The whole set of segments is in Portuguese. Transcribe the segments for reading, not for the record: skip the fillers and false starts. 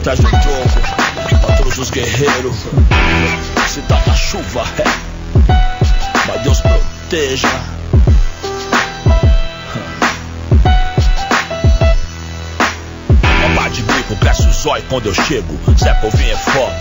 atrás do jogo, pra todos os guerreiros. Se tá na chuva, mas Deus proteja. De bico, cresce o zóio quando eu chego. Zé Povinho é foda,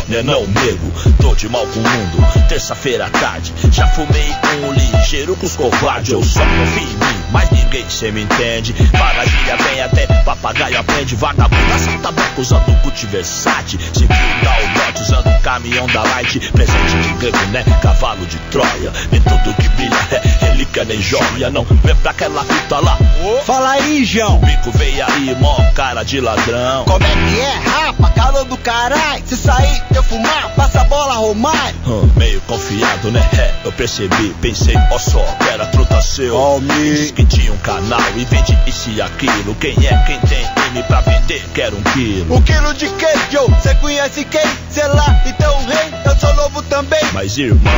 né não nego. Tô de mal com o mundo, terça-feira à tarde. Já fumei um ligeiro com os covardes. Eu só confio em mim, mas ninguém cê me entende. Maravilha vem até papagaio aprende. Vagabundo assalta banco usando Gucci Versace. Se viu o norte usando caminhão da Light. Presente de grego, né, cavalo de Troia. Nem tudo que brilha é relíquia nem joia. Não lembra aquela fita lá? Fala aí, João. Bico veio aí, mó cara de ladrão. Como é que é, rapa, calor do caralho. Se sair, eu fumar, passa a bola, Romário. Meio confiado, né? Eu percebi, pensei, ó só, que era truta seu. Disse que tinha um canal e vende isso e aquilo. Quem é quem tem M pra vender, quer 1 quilo. 1 quilo de quê, Joe? Cê conhece quem? Sei lá, então rei, eu sou novo também. Mas irmão,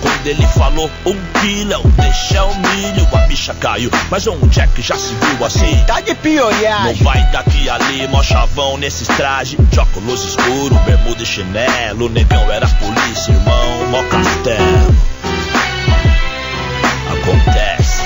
quando ele falou 1 quilo, deixa o milho, a bicha caiu. Mas um Jack já se viu assim. Tá de piolhagem. Não vai daqui ali, mó chavão nesses trajes. De óculos escuro, bermuda e chinelo. Negão era polícia, irmão, mó castelo. Acontece.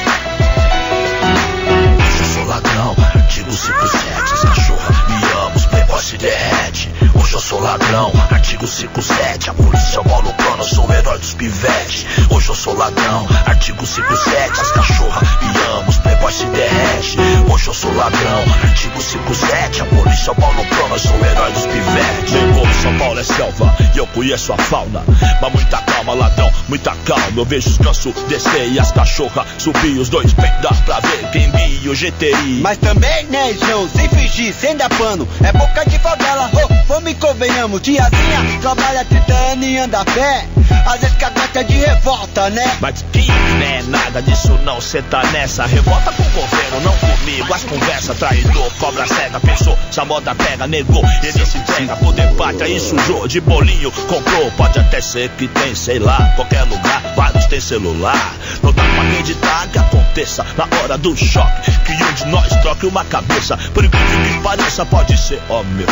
Hoje eu sou ladrão, artigo 57. As cachorras me amam, os playboys se derrete. Hoje eu sou ladrão, artigo 57. A polícia malucona, eu sou o herói dos pivetes. Hoje eu sou ladrão, artigo 57. As cachorras me amam, os playboys se derrete. Hoje eu sou ladrão, artigo 57. A polícia malucona, eu sou o herói dos pivetes. Negou, São Paulo é selva e eu conheço a fauna. Mas muita calma, ladrão, muita calma. Eu vejo os gansos descer e as cachorras subir. Os dois bem dá pra ver quem guia o GTI. Mas também, né, João, sem fingir, sem dar pano. É boca de favela, vamos e convenhamos. Tiazinha trabalha 30 anos e anda a pé. Às vezes cagata de revolta, né? Mas que né, nada disso não, cê tá nessa. Revolta com o governo, não comigo. As conversas, traidor, cobra cega. Pensou, essa moda pega, negou. Ele se entrega pro debate, aí sujou de bolinho. Comprou, pode até ser que tem, sei lá, qualquer lugar, vários tem celular. Não dá pra acreditar que aconteça na hora do choque, que um de nós troque uma cabeça. Por incrível que pareça, pode ser, ó meu.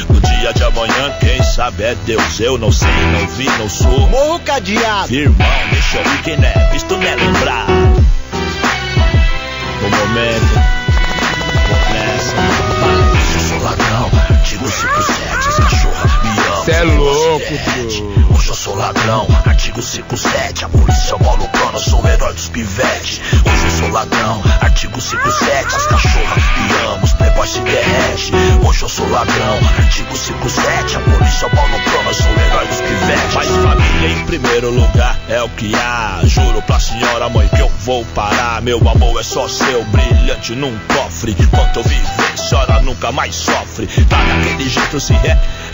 No dia de amanhã, quem sabe é Deus. Eu não sei, não vi, não sou. Morro cadeado. Irmão, deixa eu ir, quem não é visto não é lembrar. No momento, vou nessa. Eu sou ladrão, artigo 57. As cachorras me amam. Cê é louco, pô. Hoje eu sou ladrão, artigo 57. A polícia malucona, eu sou o herói dos pivetes. Hoje eu sou ladrão, artigo 57. As cachorras me amam, os playboys se derrete. Hoje eu sou ladrão, artigo 57. A polícia malucona, eu sou o herói dos pivetes. Mas família em primeiro lugar é o que há. Juro pra senhora mãe que eu vou parar. Meu amor é só seu, brilhante num cofre. Enquanto eu viver, a senhora nunca mais sofre. Tá daquele jeito, se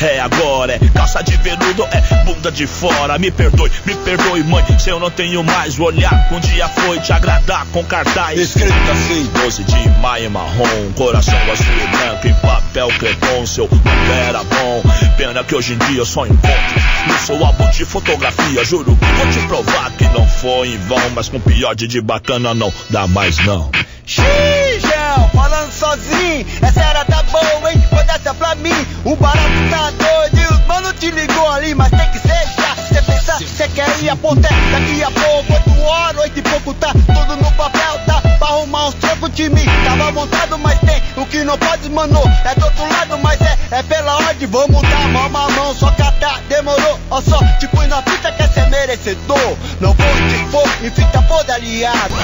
é agora. É calça de veludo, é bunda de fora. Me perdoe, mãe, se eu não tenho mais o olhar. Um dia foi te agradar com cartaz escrito assim: 12 de maio marrom, coração azul e branco em papel crepom. Seu mundo era bom, pena que hoje em dia eu só encontro no seu álbum de fotografia. Juro que vou te provar que não foi em vão, mas com pior de bacana não dá mais não. Xigel, falando sozinho, essa era da boa, hein? Foi dessa pra mim, o barato tá doido e os mano te ligou ali, mas tem que ser já. Cê pensa, cê quer ir a ponte, daqui a pouco, 8 horas, 8 e pouco, tá tudo no papel, tá? Pra arrumar uns trocos de mim, tava montado, mas tem o que não pode, mano. É do outro lado, mas é pela ordem, vamos dar mão a mão, só catar, demorou, ó só, te pus na fita que é ser merecedor. Não vou te pôr em fita foda aliado.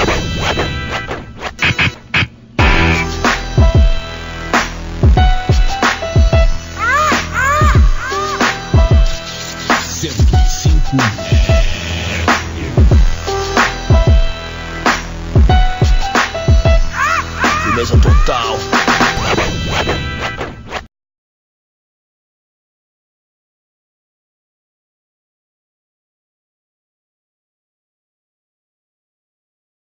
105